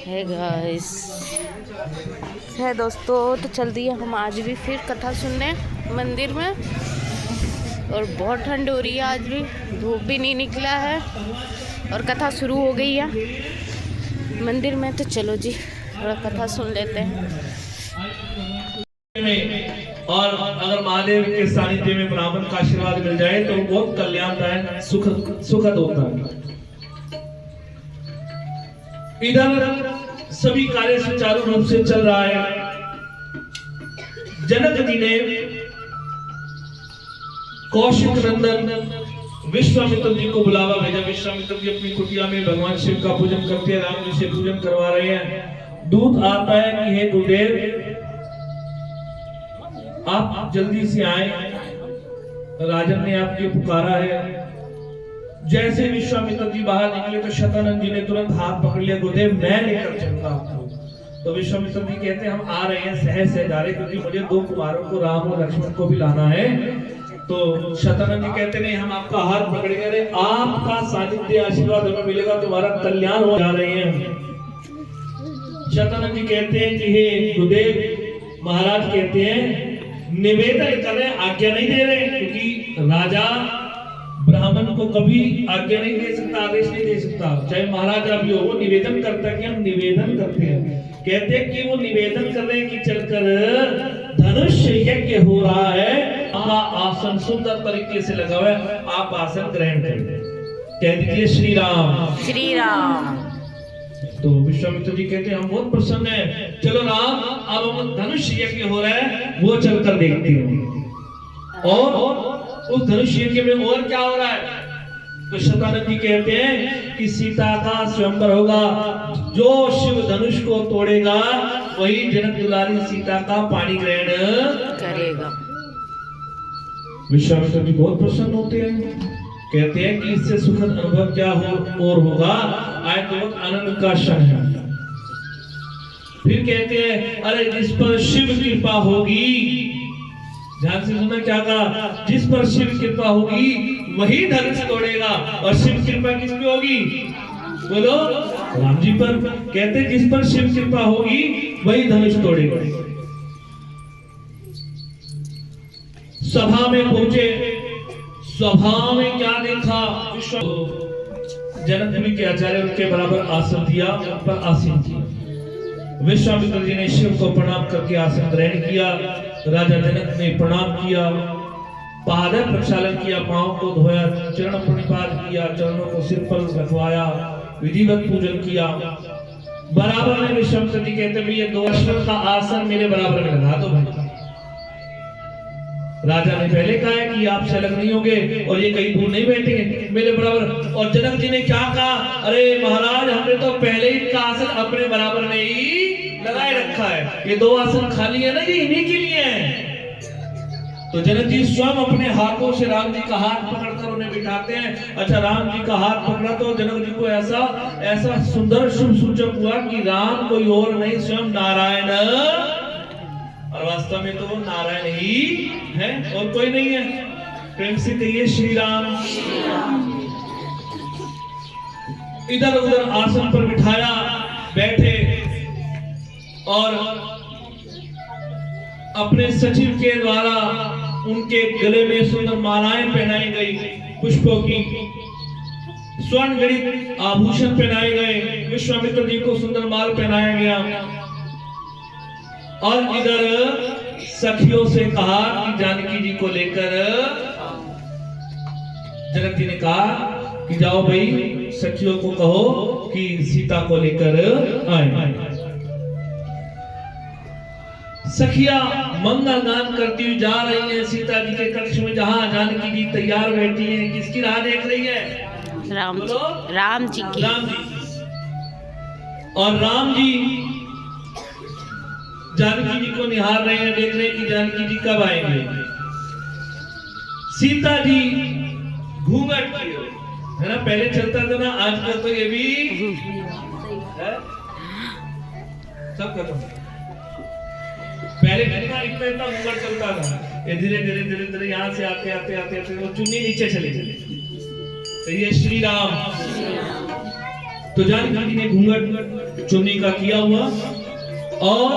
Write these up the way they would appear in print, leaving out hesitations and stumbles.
है गाइस, है दोस्तों, तो चल दिए हम आज भी फिर कथा सुनने मंदिर में। और बहुत ठंड हो रही है, आज भी धूप भी नहीं निकला है और कथा शुरू हो गई है मंदिर में। तो चलो जी थोड़ा कथा सुन लेते हैं। और अगर महादेव के सानिध्य में ब्राह्मण का आशीर्वाद मिल जाए तो बहुत कल्याणदायक सुखद होता है। इधर सभी कार्य सुचारू रूप से चल रहा है। जनक जी ने कौशिक नंदन विश्वामित्र जी को बुलावा भेजा। विश्वामित्र जी अपनी कुटिया में भगवान शिव का पूजन करते हैं, राम जी से पूजन करवा रहे हैं। दूत आता है कि हे गुरुदेव, आप जल्दी से आए, राजन ने आपके पुकारा है। जैसे विश्वामित्र जी बाहर निकले तो शतानंद जी ने तुरंत हाथ पकड़ लिया, गुरुदेव मैं लेकर चलूंगा आपको। तो विश्वामित्र जी कहते हैं हम आ रहे हैं सहज सहज आ रहे, क्योंकि मुझे 2 कुमारों को, राम और लक्ष्मण को भी लाना है। तो शतानंद जी कहते नहीं, हम आपका हाथ पकड़ेंगे, आपका सानिध्य आशीर्वाद हमें मिलेगा, तुम्हारा कल्याण हो जा रहे हैं। शतानंद जी कहते हैं कि हे गुरुदेव, महाराज कहते हैं निवेदन कर रहे, आज्ञा नहीं दे रहे, क्योंकि राजा ब्राह्मण को कभी आज्ञा नहीं दे सकता, आदेश नहीं दे सकता। चाहे महाराजा भी हो, वो निवेदन करता है कि हम निवेदन करते हैं। कहते हैं कि वो निवेदन कर रहे हैं कि चलकर धनुष यज्ञ हो रहा है, आसन सुंदर तरीके से लगा हुआ है, आप आसन ग्रहण करें। कह दीजिए श्री राम। श्री राम। तो विश्वामित्र जी कहते हैं हम बहुत प्रसन्न हैं, चलो राम अब हम धनुष यज्ञ हो रहा है वो चलकर देखते हैं। और उस धनुष यज्ञ में और क्या हो रहा है? तो शतानंद जी कहते हैं कि सीता का स्वयंवर होगा, जो शिव धनुष को तोड़ेगा वही जनक दुलारी सीता का पाणी ग्रहण करेगा। विश्वामित्र जी बहुत प्रसन्न होते हैं, कहते हैं कि इससे सुखद अनुभव क्या हो और होगा, आए तो आनंद का क्षण है। फिर कहते हैं अरे जिस पर शिव कृपा होगी, ध्यान से सुना क्या कहा, जिस पर शिव कृपा होगी वही धनुष तोड़ेगा। और शिव कृपा किस पे होगी? बोलो राम जी पर। कहते जिस पर शिव कृपा होगी वही धनुष तोड़ेगा। सभा में पहुंचे, सभा में क्या देखा? जनक जी के आचार्य उनके बराबर आसन दिया, उन पर आसीन किया। विश्वामित्र जी ने शिव को प्रणाम करके आसन ग्रहण किया। राजा जनक ने प्रणाम किया, पाद प्रक्षालन किया, पांव को धोया, चरण प्रणिपात किया, चरणों को सिर पर रखवाया, विधिवत पूजन किया। बराबर में विश्वामित्र जी कहते हैं ये 2 अश्व का आसन मेरे बराबर में लगा दो भाई। राजा ने पहले कहा है कि आप अलग नहीं होंगे और ये कहीं दूर नहीं बैठेंगे मेरे बराबर। और जनक जी ने क्या कहा, अरे महाराज हमने तो पहले ही इनका आसन अपने बराबर में ही लगाए रखा है, ये 2 आसन खाली है ना, ये इन्हीं के लिए है। तो जनक जी स्वयं अपने हाथों से राम जी का हाथ पकड़कर उन्हें बिठाते हैं। अच्छा, राम जी का हाथ पकड़ा तो जनक जी को ऐसा सुंदर शुभ सूचक हुआ कि राम कोई और नहीं, स्वयं नारायण, और वास्तव में तो वो नारायण ही है और कोई नहीं है। प्रेम से कहिए श्री राम। इधर उधर आसन पर बिठाया, बैठे और अपने सचिव के द्वारा उनके गले में सुंदर मालाएं पहनाई गई, पुष्पों की, स्वर्ण जड़ित आभूषण पहनाए गए। विश्वामित्र जी को सुंदर माल पहनाया गया। और इधर सखियों से कहा कि जानकी जी को लेकर, जनक जी ने कहा कि जाओ भाई सखियों को कहो कि सीता को लेकर आए। सखिया मंगल गान करती हुई जा रही है सीता जी के कक्ष में, जहां जानकी जी तैयार बैठी है। किसकी राह देख रही है? राम जी की। राम जी। और राम जी जानकी जी को निहार रहे हैं, देख रहे हैं कि जानकी जी कब आएंगे। सीता जी घूंघट है ना, पहले चलता था ना, आजकल तो ये भी है सब खत्म। पहले इतना घूंघट चलता था, ये धीरे धीरे धीरे धीरे यहाँ से आते आते आते आते वो चुन्नी नीचे चली गई। कहिए श्री राम। तो जानकी जी ने घूंघट चुन्नी का किया हुआ और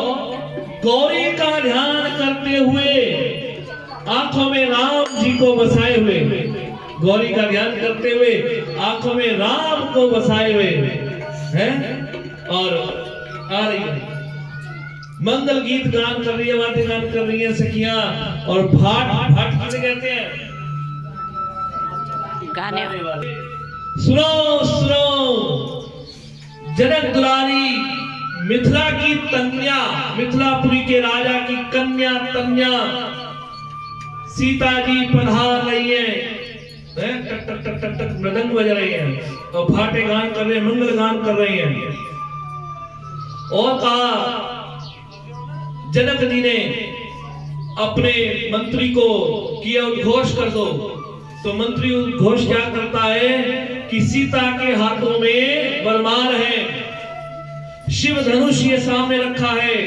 गौरी का ध्यान करते हुए आंखों में राम जी को बसाए हुए, गौरी का ध्यान करते हुए आंखों में राम को बसाए हुए हैं और आ रही है, मंगल गीत गान कर रही है, वाद्य गान कर रही है सखियां। और भाट, भाट किसे कहते हैं? गाने वाले। सुनो सुनो जनक दुलारी मिथिला की कन्या, मिथिलापुरी के राजा की कन्या तन्या सीता जी पधार रही है, टक टक टक टक टक मृदंग बज रही है और फाटे गान कर रहे हैं, मंगल गान कर रहे हैं। और कहा जनक जी ने अपने मंत्री को किया उद्घोष कर दो, तो मंत्री उद्घोष क्या करता है कि सीता के हाथों में वरमाल है, शिव धनुष ये सामने रखा है,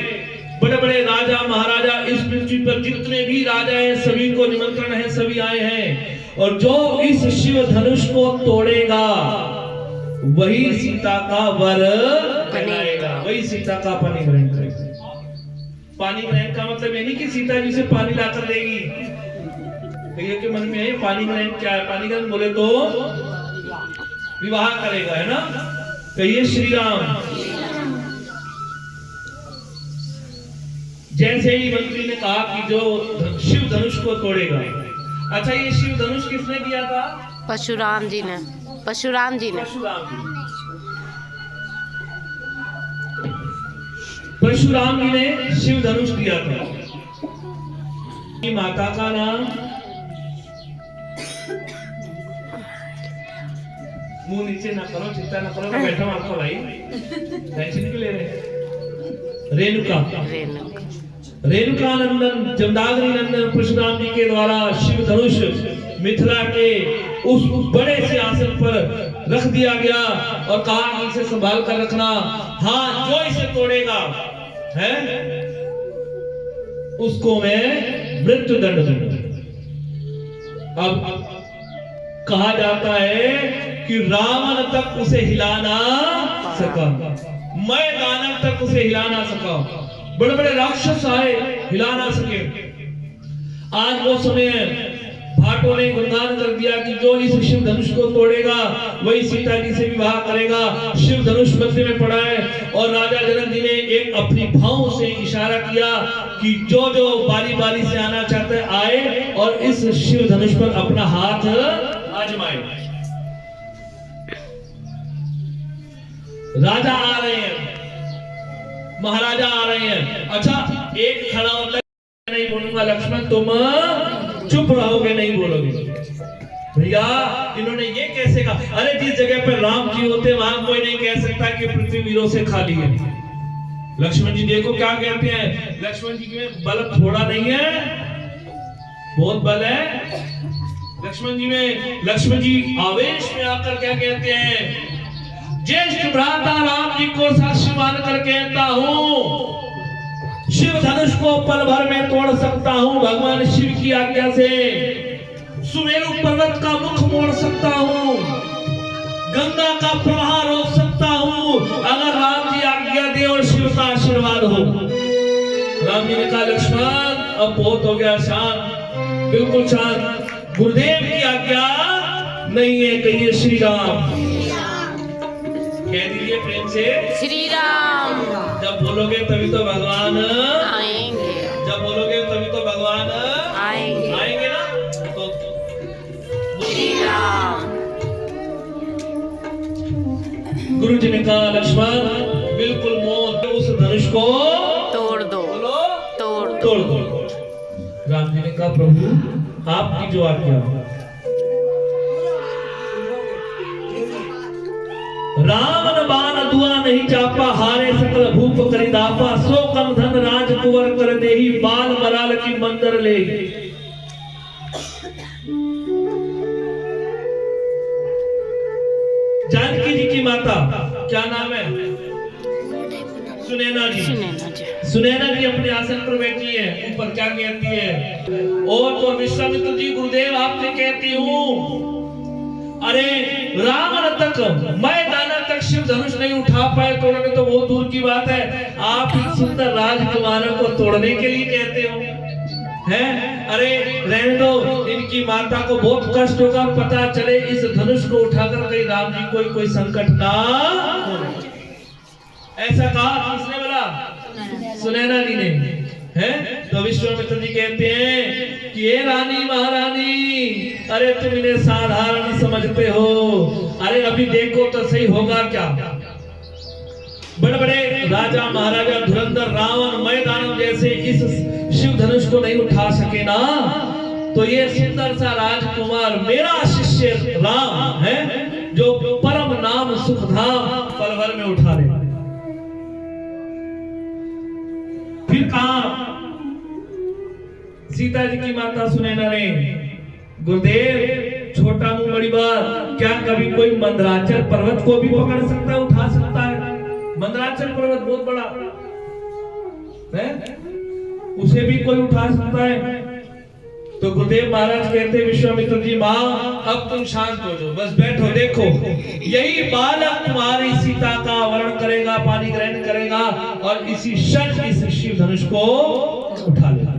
बड़े बड़े राजा महाराजा इस पृथ्वी पर जितने भी राजा हैं सभी को निमंत्रण है, सभी आए हैं। और जो इस शिव धनुष को तोड़ेगा वही सीता का वर बनाएगा, वही सीता का पानी ग्रहण करेगा। पानी ग्रहण का मतलब ये नहीं कि सीता जी से पानी लाकर देगी, कहिए के मन में है पानी ग्रहण क्या है? पानी ग्रहण बोले तो विवाह करेगा, है ना? कहिए श्री राम। जैसे ही मंत्री ने कहा कि जो शिव धनुष को तोड़ेगा, अच्छा ये शिव धनुष किसने दिया था? परशुराम जी ने, परशुराम जी ने, परशुराम जी ने शिव धनुष दिया था। माता का नाम, मुंह नीचे ना करो, चिंता ना करो, मैं बैठा हूं आपका भाई, टेंशन क्यों ले रहे हैं? रेणुका, रेणुका नंदन जमदाग्नि नंदन परशुराम जी के द्वारा शिव धनुष मिथिला के उस बड़े से आसन पर रख दिया गया और कहा कि इसे संभाल कर रखना। हाँ, जो इसे तोड़ेगा है उसको मैं मृत्यु दंड दूंगा। अब कहा जाता है कि रावण तक उसे हिला ना सका, मैं दानव तक उसे हिला ना सका, बड़े बड़े राक्षस आए हिला ना सके। आज वो समय भाटों ने गुणगान कर दिया कि जो इस शिव धनुष को तोड़ेगा वही सीता जी से विवाह करेगा। शिव धनुष मध्य में पड़ा है और राजा जनक जी ने एक अपनी भाव से इशारा किया कि जो जो बारी बारी से आना चाहते आए और इस शिव धनुष पर अपना हाथ आजमाए। राजा आ रहे हैं, महाराजा आ रहे हैं। अच्छा, एक खड़ा होता है, नहीं बोलूंगा लक्ष्मण तुम चुप रहोगे, नहीं बोलोगे। भैया इन्होंने ये कैसे कहा? अरे जिस जगह पर राम जी होते वहां कोई नहीं कह सकता कि पृथ्वी वीरों से खाली है। लक्ष्मण जी देखो क्या कहते हैं, लक्ष्मण जी में बल थोड़ा नहीं है, बहुत बल है लक्ष्मण जी में। लक्ष्मण जी आवेश में आकर क्या कहते हैं, ज्येष्ठ भ्राता राम जी को साक्षी मानकर कहता हूं शिव धनुष को पल भर में तोड़ सकता हूं, भगवान शिव की आज्ञा से सुमेरु पर्वत का मुख मोड़ सकता हूं, गंगा का प्रवाह रोक सकता हूं, अगर राम जी आज्ञा दे और शिव का आशीर्वाद हो। राम जी ने कहा लक्ष्मण अब बहुत हो गया, शांत, बिल्कुल शांत, गुरुदेव की आज्ञा नहीं है। कहिए श्री राम, कह दीजिए प्रेम से श्री राम। जब बोलोगे तभी तो भगवान आएंगे, जब बोलोगे तभी तो भगवान आएंगे, आएंगे ना। तो श्री राम। गुरु जी ने कहा लक्ष्मण बिल्कुल मौत, उस धनुष को तोड़ दो, बोलो तोड़ दो। राम जी ने कहा प्रभु आपकी जो आज्ञा। रावण बाण दुआ नहीं चापा, हारे सकल भूप करिदापा, सो कम धन राज कुंवर कर देही, बाल मराल की मंदर ले। जानकी जी की माता क्या नाम है? सुनैना जी। सुनैना जी अपने आसन पर बैठी है, ऊपर क्या कहती है, और तो विश्वामित्र जी गुरुदेव आपसे कहती हूँ, अरे तक, मैदाना तक शिव धनुष नहीं उठा पाए तोड़ने तो बहुत दूर की बात है, आप इस सुंदर राजकुमारों को तोड़ने के लिए कहते हो हैं? अरे रहने दो, इनकी माता को बहुत कष्ट होगा, पता चले इस धनुष को उठाकर कहीं राम जी कोई संकट ना हो। ऐसा कहा किसने बोला? सुनैना जी ने, हैं? तो विश्वामित्र जी कहते हैं कि ये रानी महारानी, अरे तुम इन्हें साधारण समझते हो, अरे अभी देखो तो सही होगा क्या। बड़े बड़े राजा महाराजा धुरंधर रावण मैदानों जैसे इस शिव धनुष को नहीं उठा सके ना, तो ये सुंदर सा राजकुमार मेरा शिष्य राम है, जो परम नाम सुखधाम पल भर में उठा ले। फिर कहा सीता जी की माता सुनैना ने, गुरुदेव छोटा मुंह बड़ी बात, क्या कभी कोई मंदराचल पर्वत को भी पकड़ सकता है, उठा सकता है? मंदराचल पर्वत बहुत बड़ा है, उसे भी कोई उठा सकता है? तो गुरुदेव महाराज कहते विश्वामित्र जी, माँ अब तुम शांत हो जाओ, बस बैठो, देखो यही बालक तुम्हारी सीता का वर्ण करेगा, पानी ग्रहण करेगा और इसी क्षण इस शिव धनुष को उठा लेगा।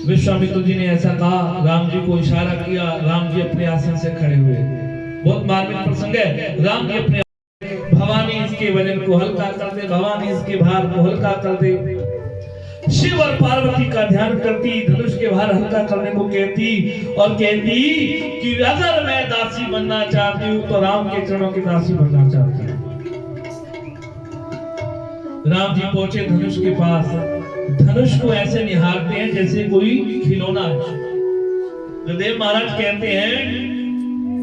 विश्वामित्र जी ने ऐसा कहा, राम जी को इशारा किया, राम जी अपने आसन से खड़े हुए। बहुत मार्मिक प्रसंग है। राम जी अपने भवानी इसके वजन को हल्का कर दे, भवानी इसके भार को हल्का कर दे। शिव और पार्वती का ध्यान करती, धनुष के भार हल्का करने को कहती और कहती कि अगर मैं दासी बनना चाहती हूँ तो राम के चरणों की दासी बनना चाहती हूँ। राम जी पहुंचे धनुष के पास, धनुष को ऐसे निहारते हैं जैसे कोई खिलौना है। गुरुदेव महाराज कहते हैं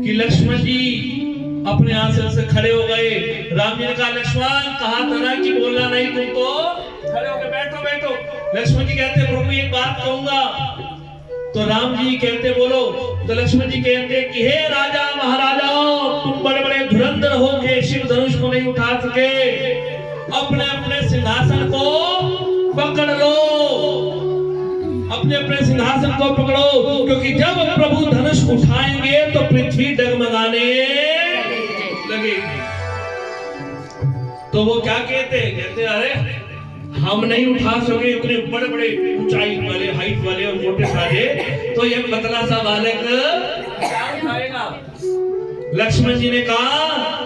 कि लक्ष्मण जी अपने आसन से खड़े हो गए। राम जी ने कहा, लक्ष्मण कहा था ना कि बोलना नहीं, तुम तो खड़े होकर बैठो बैठो। लक्ष्मण जी कहते, प्रभु एक बात कहूंगा। तो राम जी कहते, बोलो। तो लक्ष्मण जी कहते कि हे राजा महाराजाओं, तुम बड़े बड़े धुरंधर हो के शिव धनुष को नहीं उठा सके, अपने अपने सिंहासन को पकड़ लो, अपने अपने सिंहासन को पकड़ो, क्योंकि जब प्रभु धनुष उठाएंगे तो पृथ्वी डगमगाने लगेगी। तो वो क्या कहते, अरे हम नहीं उठा सके इतने बड़े बड़े ऊंचाई वाले, हाइट वाले और मोटे सारे, तो ये पतला सा बालक क्या उठाएगा? लक्ष्मण जी ने कहा,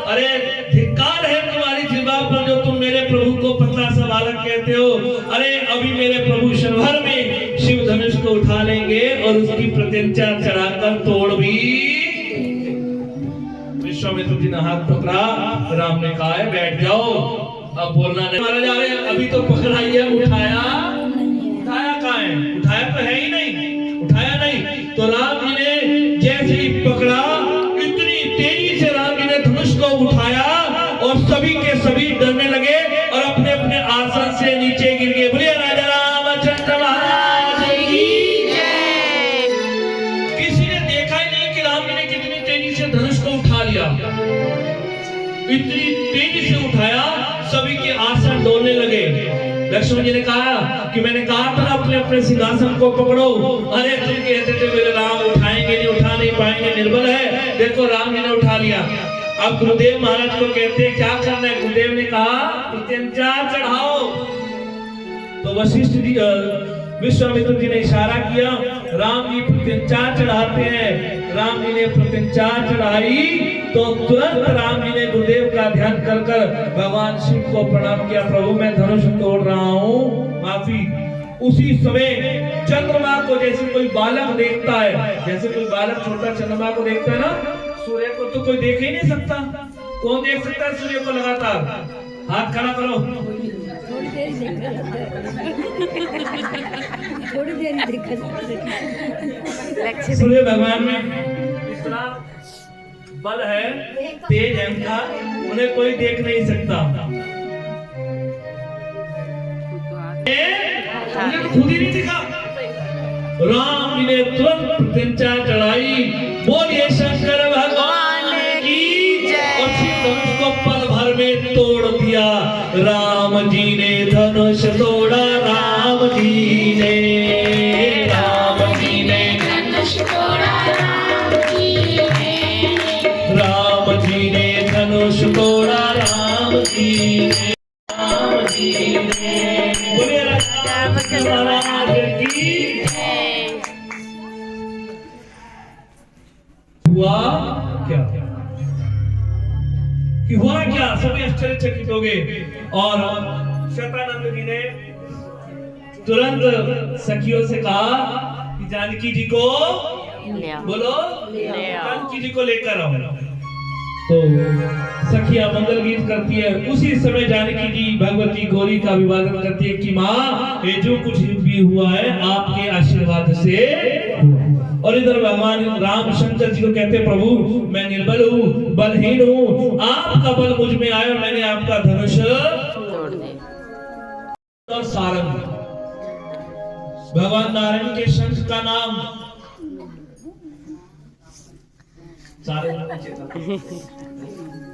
अरे धिक्कार है तुम्हारी जिह्वा पर जो तुम मेरे प्रभु को पतला सा बालक कहते हो। अरे अभी मेरे प्रभु क्षण भर में शिव धनुष को उठा लेंगे और उसकी प्रत्यंचा चढ़ाकर तोड़ भी। विश्वामित्र जी ने हाथ पकड़ा, राम ने कहा है बैठ जाओ, अब बोलना नहीं। महाराज आ रहे, अभी तो पकड़ाई है, उठाया कहाँ है? उठाया तो है ही नहीं, उठाया नहीं। तो राम जी ने जैसे ही पकड़ा, इतनी तेजी से राम जी ने धनुष को उठाया और सभी के सभी डरने लगे और अपने अपने आसन से नीचे गिर गए। बोलिए राजा रामचंद्र महाराज की जय। किसी ने देखा ही नहीं कि राम जी ने कितनी तेजी से धनुष को उठा लिया, इतनी तेजी से उठाया, सभी के आसन डोलने लगे। लक्ष्मण जी ने कहा कि मैंने कहा था ना अपने अपने सिंहासन को पकड़ो। अरे तुम कहते थे मेरे राम उठाएंगे नहीं, उठा नहीं पाएंगे, निर्बल है। देखो राम जी ने उठा लिया। अब गुरुदेव महाराज को कहते क्या करना है? गुरुदेव ने कहा प्रत्यंचा चढ़ाओ। तो वशिष्ठ जी, विश्वामित्र जी ने इशारा किया, राम जी प्रत्यंचा चढ़ाते हैं। राम जी ने प्रत्यंचा चढ़ाई तो तुरंत राम जी ने गुरुदेव का ध्यान कर कर भगवान शिव को प्रणाम किया, प्रभु मैं धनुष तोड़ रहा हूँ, माफी। उसी समय चंद्रमा को जैसे कोई बालक देखता है, जैसे कोई बालक छोटा चंद्रमा को देखता है ना, सूर्य को तो कोई देख ही नहीं सकता। कौन देख सकता है सूर्य को लगातार? हाथ खड़ा करो। थोड़ी देर देखा सूर्य भगवान में इतना बल है, तेज है उनका, उन्हें कोई देख नहीं सकता। उन्हें खुद ही नहीं दिखा। राम जी ने तुरंत प्रत्यंचा चढ़ाई, बोलिए शंकर भगवान की जय, और शिव धनुष को पल भर में तोड़ दिया। राम जी ने धनुष तोड़ा, राम जी ने धनुष तोड़ा, राम जी हुआ क्या, कि हुआ क्या, सभी आश्चर्यचकित हो गए। और शतानंद जी ने तुरंत सखियों से कहा कि जानकी जी को बोलो, जानकी जी को लेकर आओ। तो सखिया मंगल गीत करती है। उसी समय जानकी जी भगवती गौरी का अभिवादन करती है कि माँ, ये जो कुछ भी हुआ है आपके आशीर्वाद से हुआ। और इधर भगवान राम शंकर जी को कहते हैं, प्रभु मैं निर्बल हूँ, बलहीन हूँ, आपका बल मुझ में आया, मैंने आपका धनुष तोड़ दिया। और सारंग, भगवान नारायण के शंख का नाम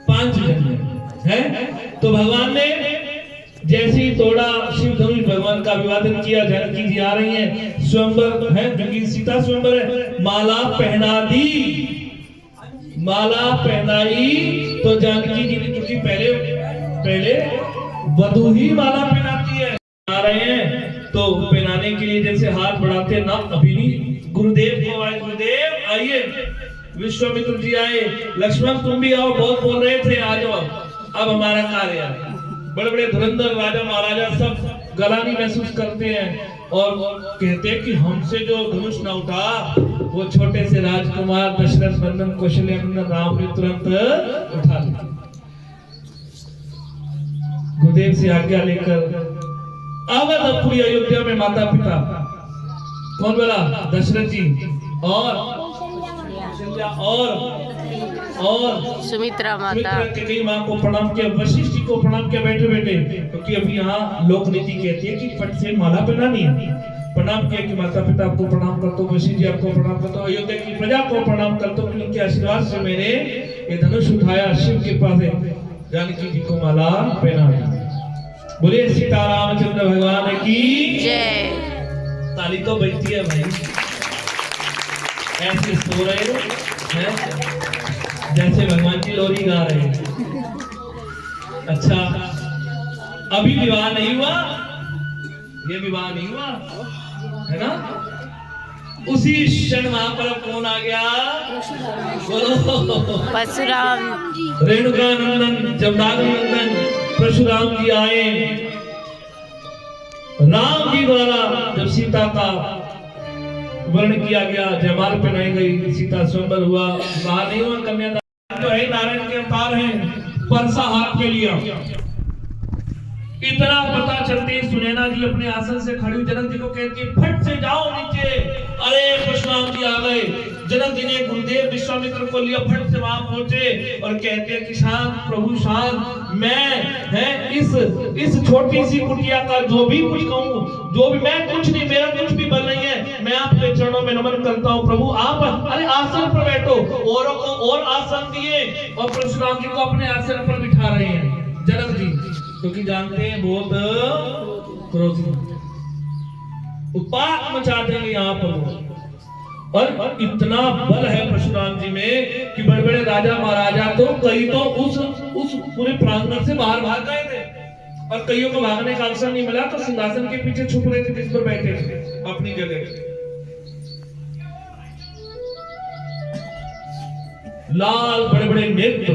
पांच है। तो भगवान ने जैसे ही तोड़ा शिव धनुष, भगवान का अभिवादन किया। जानकी जी आ रही हैं, स्वयंवर है, क्योंकि सीता स्वयंवर है। माला पहना दी, माला पहनाई। तो जानकी जी ने, क्योंकि पहले वधू ही माला पहनाती है, आ रहे हैं तो पहनाने के लिए जैसे हाथ बढ़ाते ना, अभी नहीं, गुरुदेव को आए, गुरुदेव आइए, विश्वामित्र जी आए, लक्ष्मण तुम भी आओ, बहुत बोल रहे थे, आ जाओ, अब हमारा कार्य है। बड़े बड़े धुरंधर राजा महाराजा सब गलानी महसूस करते हैं और कहते हैं कि हमसे जो धनुष न उठा, वो छोटे से राजकुमार दशरथ नंदन कौशल्य नंदन राम ने तुरंत उठा लिया। गुरुदेव से आज्ञा लेकर अवधपुरी अयोध्या में माता पिता, कौन बोला, दशरथ जी और सुमित्रा माता के माँ को प्रणाम किया, वशिष्ठ जी को प्रणाम किया बैठे बैठे, क्योंकि अभी यहाँ लोक नीति कहती है कि फट से माला पहनानी है। प्रणाम किया कि माता पिता आपको प्रणाम करता हूँ, वशिष्ठ जी आपको प्रणाम करता हूँ, अयोध्या की प्रजा को प्रणाम करता हूँ, उनके आशीर्वाद से मैंने ये धनुष उठाया, शिव के पास जानकी जी को माला पहना। बोलिए सीतारामचंद्र भगवान की जय। ताली तो बजती है भाई, ऐसे सो रहे हैं जैसे भगवान की लोरी गा रहे हैं। अच्छा, अभी विवाह नहीं हुआ, ये विवाह नहीं हुआ है ना। उसी क्षण वहां पर कौन आ गया, बोलो, परशुराम, रेणुका नंदन, जमनाग नंदन परशुराम जी आए। राम जी द्वारा जब सीता का वर्ण किया गया, जयमाल पहनाई गई, सीता स्वयंवर हुआ, विवाह नहीं हुआ, कन्यादान जो है नारायण के अवतार हैं, परसा हाथ के लिया। इतना पता चलते ही सुनैना जी अपने आसन से खड़ी जनक जी को कहती है, फट से जाओ नीचे। अरे परशुराम जी आ गए। जनक जी ने गुरुदेव विश्वामित्र को लिया, फट से वहां पहुंचे और कहते हैं कि शांत प्रभु शांत, मैं है इस छोटी सी कुटिया का जो भी कुछ कहूँ, जो भी, मैं कुछ नहीं, मेरा कुछ भी बल नहीं है, मैं आपके चरणों में नमन करता हूँ प्रभु, आप अरे आसन पर बैठो। औरों को और आसन दिए और परशुराम जी को अपने आसन पर बिठा रहे हैं जनक जी, क्योंकि जानते हैं बहुत क्रोधी, उत्पात मचा देंगे यहाँ पर। और इतना बल है परशुराम जी में कि बड़े बड़े राजा महाराजा तो कई तो उस पूरे प्रांगण से बाहर भाग गए थे, और कईयों को भागने का अवसर नहीं मिला, तो सिंहासन के पीछे छुप रहे थे, जिस पर बैठे थे अपनी जगह। लाल बड़े बड़े नेत्र,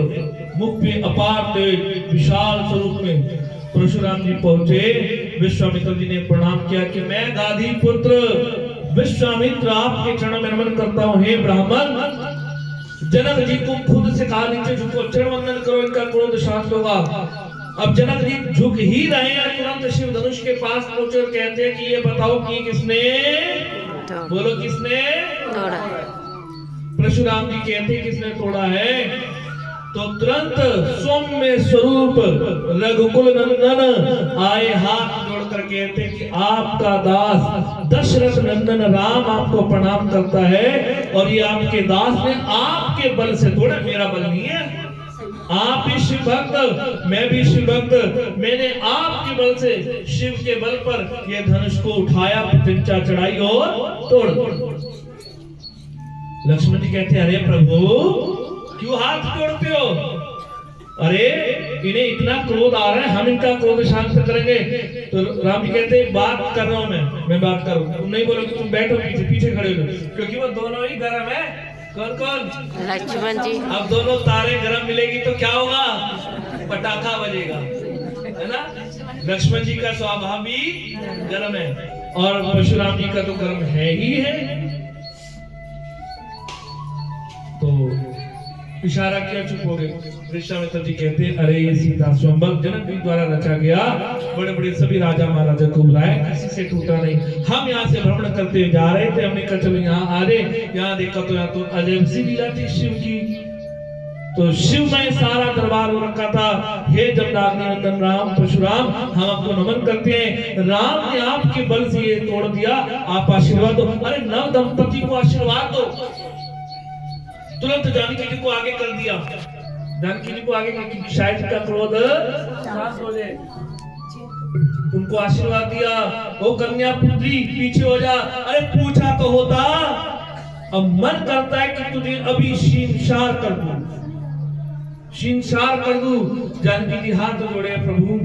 मुख पे अपार तेज, विशाल स्वरूप में परशुराम जी पहुंचे। विश्वामित्र जी ने प्रणाम किया कि मैं गाधी पुत्र विश्वामित्र आपके चरणों में नमन करता हूँ, हे ब्राह्मण। जनक जी को खुद से कहा नीचे झुको, चरण वंदन करो, इनका क्रोध शांत होगा। अब जनक जी झुक ही रहे हैं, तुरंत शिव धनुष के पास पहुंचे और कहते हैं कि ये बताओ कि किसने, बोलो किसने तोड़ा। परशुराम जी कहते हैं किसने तोड़ा है, तो तुरंत सौम्य स्वरूप रघुकुल नंदन आए, हाथ जोड़कर कहते हैं कि आपका दास दशरथ नंदन राम आपको प्रणाम करता है, और ये आपके दास ने आपके बल से तोड़ा, मेरा बल नहीं है। आप भी शिव भक्त, मैं भी शिव भक्त, मैंने आपके बल से, शिव के बल पर यह धनुष को उठाया, प्रतिज्ञा चढ़ाई और तोड़। लक्ष्मण जी कहते हैं, अरे प्रभु क्यों हाथ तोड़ते हो, अरे इन्हें इतना क्रोध आ रहा है, हम इनका क्रोध शांत करेंगे। तो राम जी कहते हैं, बात कर रहा हूं मैं बात करूं, तुम नहीं बोलोगे, तुम बैठो पीछे खड़े हो, क्योंकि वो दोनों ही गर्म है। कौन कौन? लक्ष्मण जी। अब दोनों तारे गरम मिलेगी तो क्या होगा? पटाखा बजेगा, है ना। लक्ष्मण जी का स्वभाव भी गर्म है और परशुराम जी का तो गर्म है ही है। तो इशारा किया, चुप हो गए। विश्वामित्र जी कहते हैं, अरे ये सीता स्वयंवर जनक जी द्वारा रचा गया, बड़े बड़े सभी राजा महाराजा को बुलाए, किसी से टूटा नहीं। हम यहाँ से भ्रमण करते जा रहे थे, हमने कहा चलो यहाँ आ रहे, यहाँ देखा तो यहाँ तो अजब सी लीला थी शिव की। तो शिव में सारा दरबार हो रखा था। हे जमदाग्नि नंदन राम परशुराम, हम आपको नमन करते हैं। राम ने आपके बल से ये तोड़ दिया, आप आशीर्वाद दो। अरे नव दंपति को आशीर्वाद दो। तुरंत जानकी जी को आगे कर दिया, जानकी जी को आगे कर, शायद का क्रोध शांत हो जाए। उनको आशीर्वाद दिया, वो कन्या पुत्री पीछे हो जा। अरे पूछा तो होता, अब मन करता है कि तुझे अभी शीनशार कर दूं, शीनशार कर दूं। जानकी जी हाथ जोड़े, प्रभु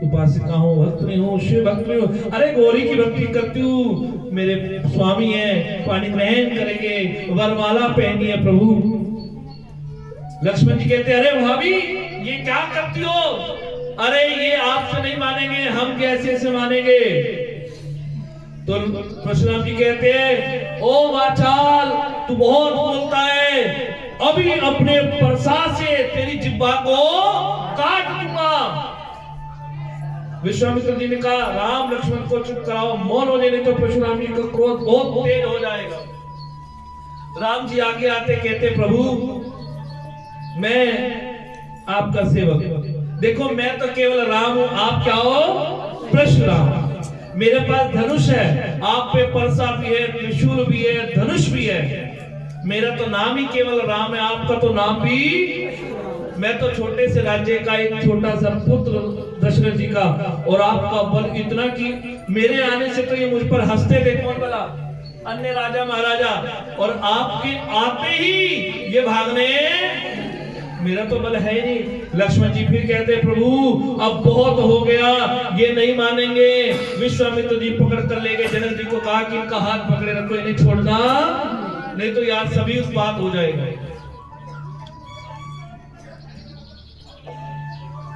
उपासिका हो, भक्त में हो, शिव भक्त में हो। अरे गौरी की भक्ति करती हूँ, मेरे स्वामी हैं, पानी ग्रहण करेंगे, वरमाला पहनी है प्रभु। लक्ष्मण जी कहते, अरे भाभी ये क्या करती हो? अरे ये आपसे नहीं मानेंगे, हम कैसे से मानेंगे? तो परशुराम जी कहते हैं, ओ वाचाल तू बहुत बोलता है, अभी अपने परसा से तेरी जिह्वा को काट दूंगा। विश्वामित्र जी ने कहा, राम लक्ष्मण को चुप कराओ, मौन हो जाए, नहीं तो परशुराम जी का क्रोध बहुत तेज हो जाएगा। राम जी आगे आते कहते, प्रभु मैं आपका सेवक, देखो मैं तो केवल राम हूं, आप क्या हो? परशुराम। मेरे पास धनुष है, आप पे परसा भी है, त्रिशूल भी है, धनुष भी है। मेरा तो नाम ही केवल राम है, आपका तो नाम भी। मैं तो छोटे से राज्य का एक छोटा सा पुत्र दशरथ जी का, और आपका बल इतना कि मेरे आने से तो ये मुझ पर हंसते थे, कौन बोला? अन्य राजा महाराजा, और आपके आते ही ये भागने, मेरा तो बल है ही नहीं। लक्ष्मण जी फिर कहते, प्रभु अब बहुत हो गया, ये नहीं मानेंगे। विश्वामित्र जी पकड़ कर ले गए, जनक जी को कहा कि इनका हाथ पकड़े रखो, इन्हें छोड़ना नहीं तो यार सभी उस बात हो जाएगा।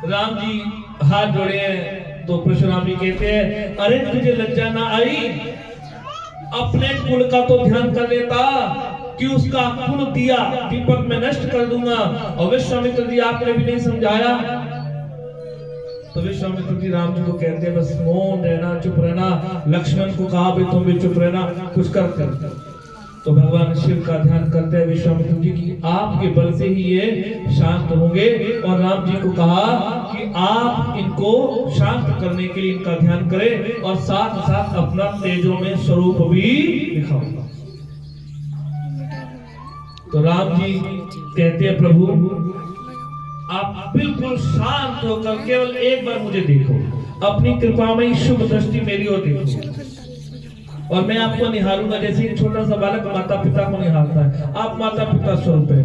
राम जी हाथ जोड़े हैं तो परशुराम जी कहते हैं, अरे तुझे लज्जा ना आई? अपने कुल का तो ध्यान कर लेता कि उसका कुल दिया दीपक में नष्ट कर दूंगा। और विश्वामित्र जी आपने भी नहीं समझाया। तो विश्वामित्र जी राम जी को कहते हैं, बस मौन रहना, चुप रहना। लक्ष्मण को कहा भी तुम भी चुप रहना, कुछ कर। तो भगवान शिव का ध्यान करते हैं विश्वामित्र जी की आपके बल से ही ये शांत होंगे। और राम जी को कहा कि आप इनको शांत करने के लिए इनका ध्यान करें और साथ साथ अपना तेजों में स्वरूप भी दिखाओ। तो राम जी कहते हैं, प्रभु आप बिल्कुल शांत होकर केवल एक बार मुझे देखो, अपनी कृपा में शुभ दृष्टि मेरी ओर देखो, और मैं आपको निहारूंगा जैसे एक छोटा सा बालक माता पिता को निहारता है। आप माता पिता स्वरूप है।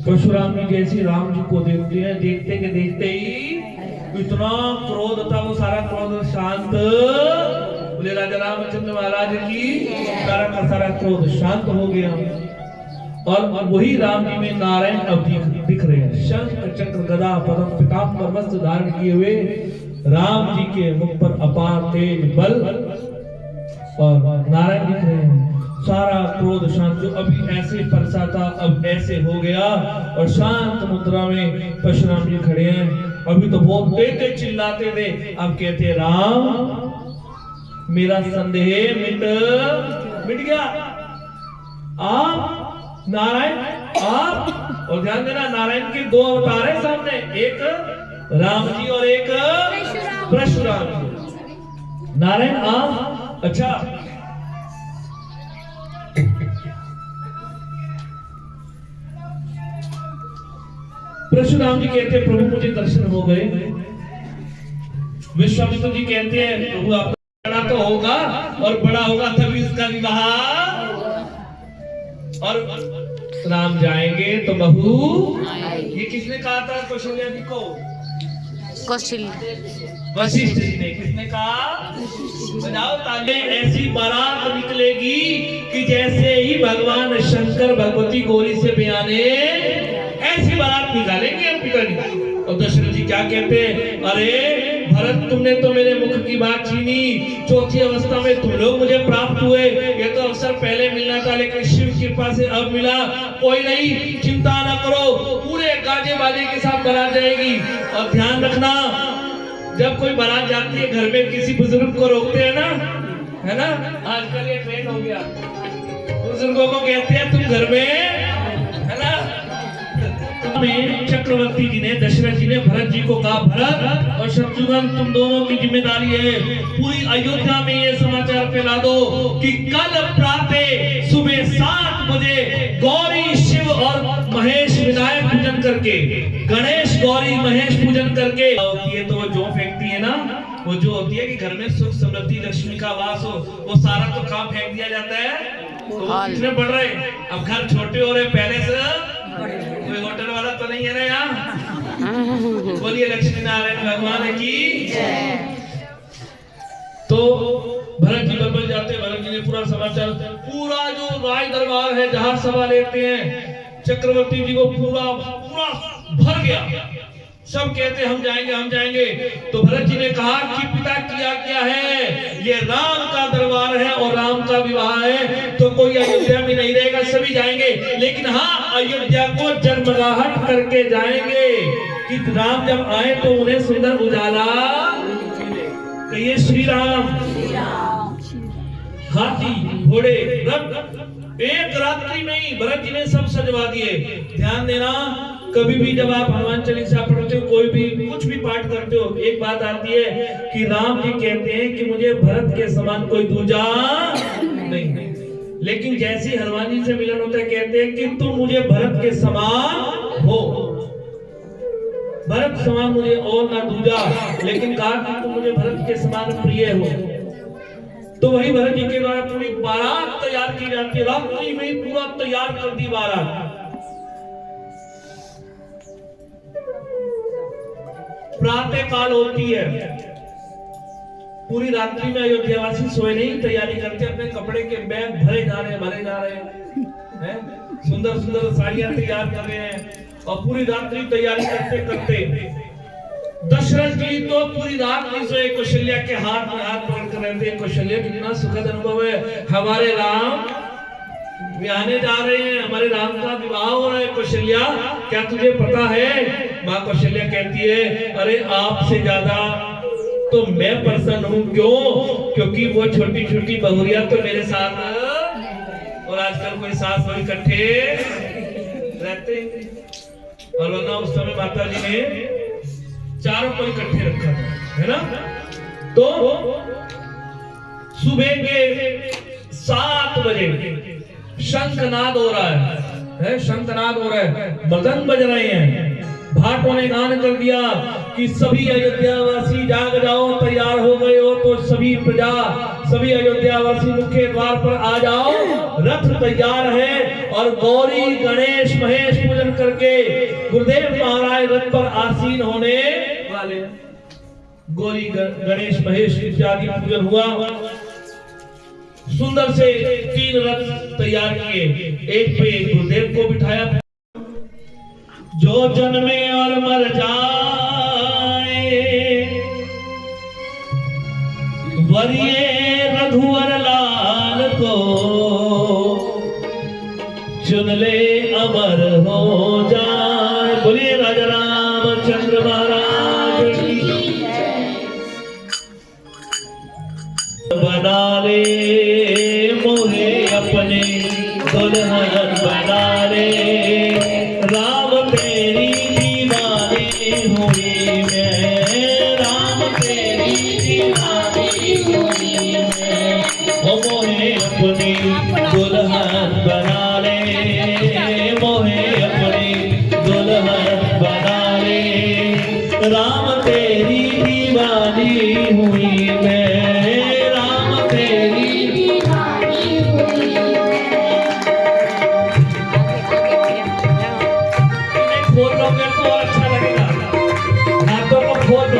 परशुराम जी जैसे राम जी को देखते हैं, देखते के देखते ही इतना क्रोध था, वो सारा क्रोध शांत, बोले राजा रामचंद्र महाराज की सारा का सारा क्रोध शांत हो गया। और वही राम जी में नारायण अब दिख रहे हैं, शंख चक्र गदा पद्म पीतांबर वस्त्र धारण किए हुए राम जी के मुख पर अपार तेज बल और नारायण दिख रहे हैं। सारा क्रोध शांत, जो अभी ऐसे परसा था अब ऐसे हो गया, और शांत मुद्रा में परशुराम जी खड़े हैं। अभी तो बहुत तेज चिल्लाते थे, अब कहते राम मेरा संदेह मिट गया। आप नारायण, आप, और ध्यान देना नारायण के दो अवतार है सामने, एक राम जी और एक परशुराम जी। नारायण आप, अच्छा परशुराम जी कहते हैं, प्रभु मुझे दर्शन हो गए। विश्वामित्र जी कहते हैं, प्रभु आप बड़ा तो होगा, और बड़ा होगा तभी उसका विवाह, और राम जाएंगे तो बहू, ये किसने कहा था कौशल्या जी को? कौशल्य। वशिष्ठ जी ने, किसने कहा? बजाओ ताली। ऐसी बारात निकलेगी कि जैसे ही भगवान शंकर भगवती गौरी से बयाने, ऐसी बारात निकालेंगे अब पिताजी। और दशरथ जी क्या कहते हैं? अरे भरत, तुमने तो मेरे मुख की बात छीनी, चौथी अवस्था में तुम लोग मुझे प्राप्त हुए। ये तो अवसर पहले मिलना था, लेकिन शिव कृपा से अब मिला। कोई नहीं, चिंता न करो, पूरे गाजे बाजे के साथ बारात जाएगी। और ध्यान रखना, जब कोई बारात जाती है घर में, किसी बुजुर्ग को रोकते हैं ना, है ना? आजकल ये ट्रेंड हो गया, बुजुर्गों को कहते हैं तुम घर में, है ना? में चक्रवर्ती जी ने, दशरथ जी ने भरत जी को कहा, भरत और शत्रुघ्न, तुम दोनों की जिम्मेदारी है, पूरी अयोध्या में ये समाचार फैला दो कि कल प्रातः सुबह 7 बजे गौरी, शिव और महेश विनायक पूजन करके, गणेश गौरी महेश पूजन करके, ये तो वो जो फेंकती है ना, वो जो होती है कि घर में सुख समृद्धि लक्ष्मी का वास हो, वो सारा तो काम फेंक दिया जाता है। तो वो कितने बढ़ रहे, अब घर छोटे हो रहे पहले से। कोई होटल वाला तो नहीं है ना यहाँ? बोलिए लक्ष्मी नारायण भगवान की जय। तो भरत जी बबल जाते, भरत जी ने पूरा समाचार, पूरा जो राज दरबार है जहाँ सभा लेते हैं, चक्रवर्ती जी को पूरा भर गया। सब कहते हम जाएंगे, हम जाएंगे। तो भरत जी ने कहा कि पिता किया क्या है, ये राम का दरबार है और राम का विवाह है, तो कोई अयोध्या में नहीं रहेगा, सभी जाएंगे। लेकिन हाँ, अयोध्या को जगमगाहट करके जाएंगे कि राम जब आए तो उन्हें सुंदर उजाला कहिए श्री राम। हाथी, घोड़े, रथ, एक रात्रि में ही भरत जी ने सब सजवा दिए। ध्यान देना, कभी भी जब आप हनुमान चालीसा पढ़ते हो, कोई भी कुछ भी पाठ करते हो, एक बात आती है कि राम जी कहते हैं कि मुझे भरत के समान कोई दूजा नहीं। लेकिन जैसे हनुमान जी से मिलन होता है, कहते हैं कि तुम मुझे भरत के समान हो, भरत समान मुझे और ना दूजा, लेकिन कहा कि तुम मुझे भरत के समान प्रिय हो। तो वही भरत जी के द्वारा पूरी बारात तैयार की जाती है, रात्रि में पूरा तैयार कर दी बारात। प्रातः काल होती है, पूरी रात्रि में अयोध्यावासी सोए नहीं, तैयारी करते, अपने कपड़े के बैग भरे जा रहे हैं, सुंदर सुंदर साड़ियां तैयार कर रहे हैं, और पूरी रात्रि तैयारी करते करते दशरथ जी तो पूरी रात नहीं सोए, कौशल्या के हाथ में हाथ पकड़ कर रहते हैं। कौशल्या, कितना सुखद अनुभव है, हमारे राम ब्याहने जा रहे हैं, हमारे राम का विवाह हो रहा है। कौशल्या, क्या तुझे पता है? माँ कौशल्या कहती है, अरे आपसे ज्यादा तो मैं प्रसन्न हूँ। क्यों? क्योंकि वो छोटी छोटी बहुरिया तो मेरे साथ, और आजकल कोई सास बहू इकट्ठे रहते हैं, और वरना उस समय माता जी ने चारों को इकट्ठे रखा था, है ना? तो सुबह के 7 बजे शंखनाद हो रहा है, शंखनाद हो रहा है, मृदंग बज रहे हैं। भाटों ने गान कर दिया कि सभी अयोध्यावासी जाग जाओ, तैयार हो गए हो तो सभी प्रजा, सभी अयोध्यावासी मुख्य द्वार पर आ जाओ, रथ तैयार है। और गौरी, गणेश, महेश पूजन करके गुरुदेव महाराज रथ पर आसीन होने वाले। गौरी, गणेश, महेश इत्यादि पूजन हुआ। सुंदर से 3 रथ तैयार किए, एक पे गुरुदेव को बिठाया। जो जन्मे और मर जाए, वरिये रघुवर लाल को, चुन ले अमर हो जाए। बोलिए राजा रामचंद्र महाराज की। बना ले मोहे अपने दुल्हन, बना ले राम तेरी दीवानी हुई मैं, राम तेरी दीवानी हुई मैं। ओ मोहे अपनी दुल्हन बना ले, मोहे अपनी दुल्हन बना ले, राम तेरी दीवानी हुई मैं, राम तेरी दीवानी हुई मैं। खोल लोगे तो अच्छा लगेगा, हाथों को खोल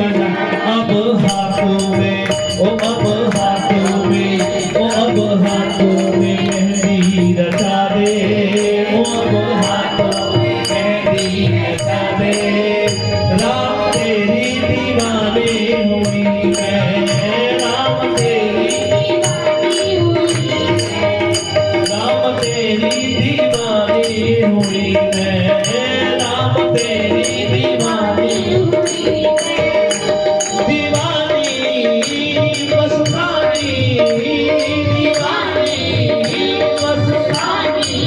अब हाथों में ओ अब हाथों में ओ अब हाथों में मेहंदी रचा दे ओ अब हाथों में मेहंदी रचा दे राम तेरी दीवानी हुई मैं राम तेरी दीवानी हुई मैं राम तेरी दीवानी दीवानी मस्तानी दीवानी मस्तानी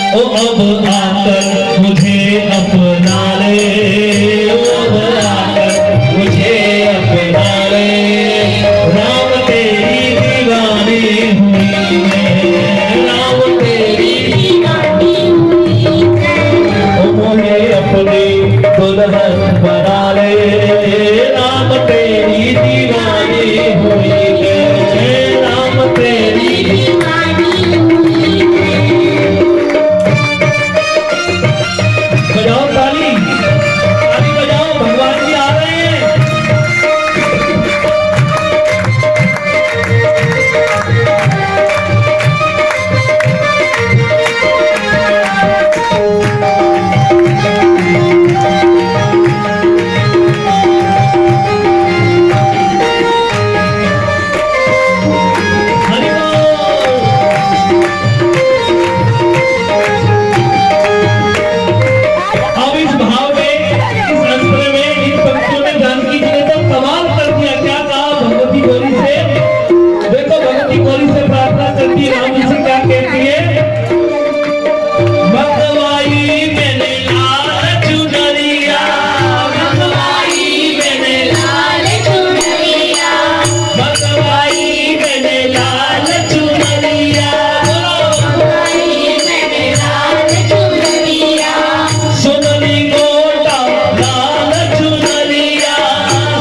ओ अब आकर मुझे अपना ले ओ अब आकर मुझे अपना ले राम तेरी दीवानी हुई मैं राम तेरी दीवानी हुई ओ मुझे अपनी दुल्हन बना ले राम तेरी दीवानी हुई मैं राम तेरी दीवानी बजाओ ताली ताली बजाओ भगवान जी आ रहे हैं हरि अब इस भाव में इस अंतर में इन पंक्तियों में जानकी जी ने तो कमाल कर दिया क्या कहा भगवती गौरी से देखो भगवती गौरी से प्रार्थना करती है राम जी से क्या कहती है भगवाई मैंने लाल चुनरिया भगवाई मैंने लाल चुनरिया भगवाई मैंने लाल चुनरिया भगवाई मैंने लाल चुनरिया सुनरी गोटा लाल चुनरिया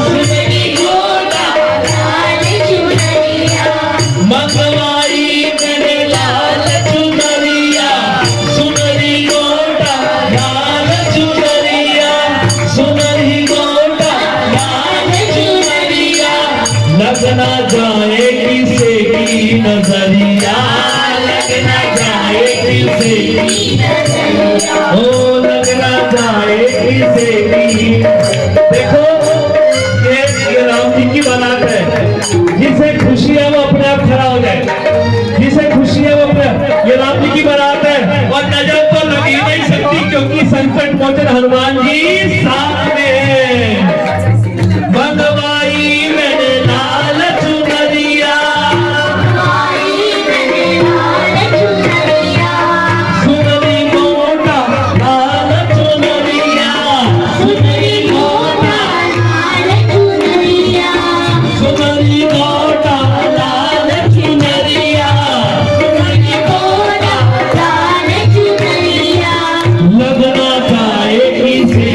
सुनरी गोटा लाल चुनरिया भगवाई मैंने लाल चुनरिया सुनरी गोटा लाल चुनरिया सुनरी गोटा लाल चुनरिया लगना जाए किसे की नजरिया लगना जाए किसे की नजरिया ओ लगना जाए किसे की देखो ये राम जी की बात है जिसे खुशी है वो अपने आप खड़ा हो जाए जिसे खुशी है वो अपने ये राम जी की बात है और नजर तो लगी नहीं सकती क्योंकि संकट मोचन हनुमान जी साथ में है भगवाई मैंने लाल चुनरिया सुनरी गोटा लाल चुनरिया सुनरी गोटा सुनरी गोटा लाल चुनरिया सुनरी गोटा लगना जाए किसे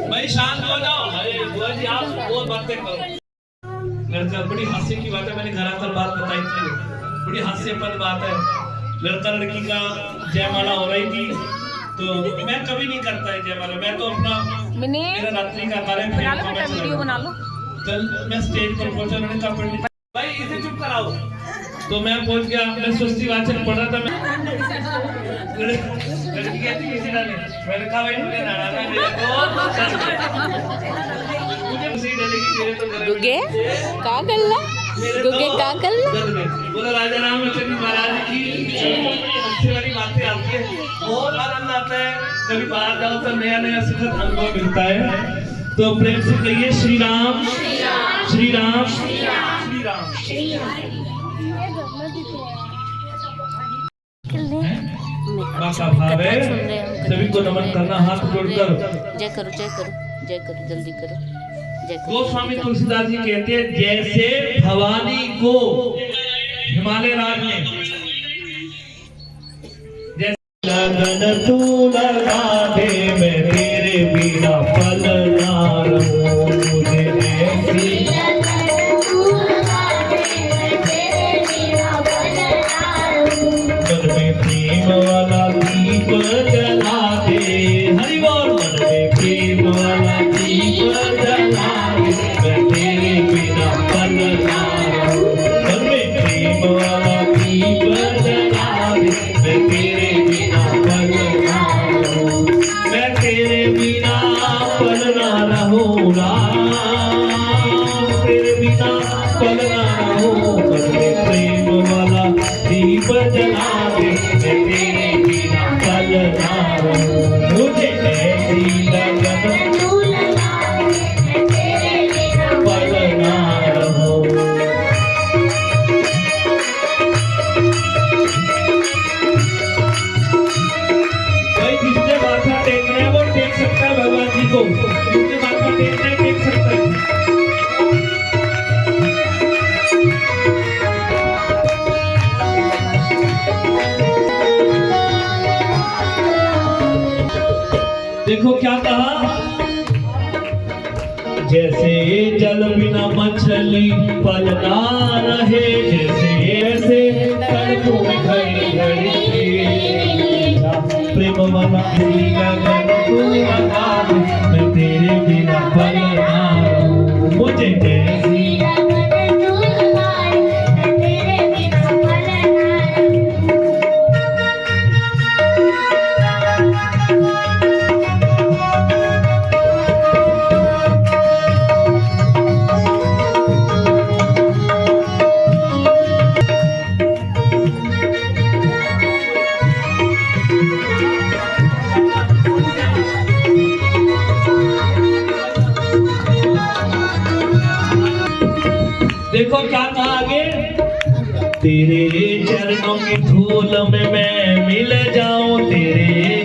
भाई शांत हो जाओ। अरे बुआ जी आप बहुत बातें करो। लड़का, बड़ी हास्य की बात है, मैंने घर आकर बात बताई थी, बड़ी हास्यपद बात है। लड़का लड़की का जयमाला हो रही थी, तो मैं कभी नहीं करता है जयमाला, मैं तो अपना मेरा रात्रि का कार्य वीडियो बना लो। चल मैं स्टेज पर पहुंचा, उन्होंने कहा पंडित भाई इसे चुप कराओ, तो मैं पहुंच गया, मैं स्वस्ति वाचन पढ़ रहा था। मैं लड़की कहती किसी डाले, मैंने कहा भाई मुझे ना डालना, मुझे उसी डालेगी मेरे तो गुगे का गल्ला, गुगे का गल्ला। बोला राजा रामचंद्र महाराज की अच्छी वाली बातें आती है, बहुत आनंद आता है। कभी बाहर जाओ तो नया नया सुखद अनुभव मिलता है। तो प्रेम से कहिए श्री राम श्री राम श्री राम श्री राम। माँ का भाव है, सभी को नमन करना हाथ जोड़कर। जय करो जय करो जय करो, जल्दी करो जय करो। गोस्वामी तुलसीदास जी कहते हैं, जैसे भवानी को हिमालय राज में लगन तू लगा दे, मैं तेरे बिना पल ना रहूं, मुझे ऐसी मन में प्रेम वाला दीप जला दे। हरि बोल। मन में प्रेम वाला दीप जला दे, मैं तेरे बिना पल ना रहूं। मन में प्रेम वाला दीप जला दे, मैं तेरे बिना पल ना रहूं। मैं तेरे बिना पल ना रहूं राम, तेरे बिना पल ना रहूं। मन में प्रेम वाला दीप जला दे, मैं तेरे बिना पल ना रहूं। मुझे ऐसी लगन पल ना रहूं। भाई जिसने माथा टेकना है वो टेक सकता है भगवान जी को, जिसने माथा टेकना है टेक सकता है। देखो क्या कहा, जैसे जल बिना मछली पलना रहे, जैसे ऐसे तड़कों में घड़ी घड़ी प्रेम वाला लगन तू लगा दे, मैं तेरे बिना पल ना रहूं। मुझे ऐसी देखो क्या कहा आगे, तेरे चरणों की धूल में मैं मिल जाऊं, तेरे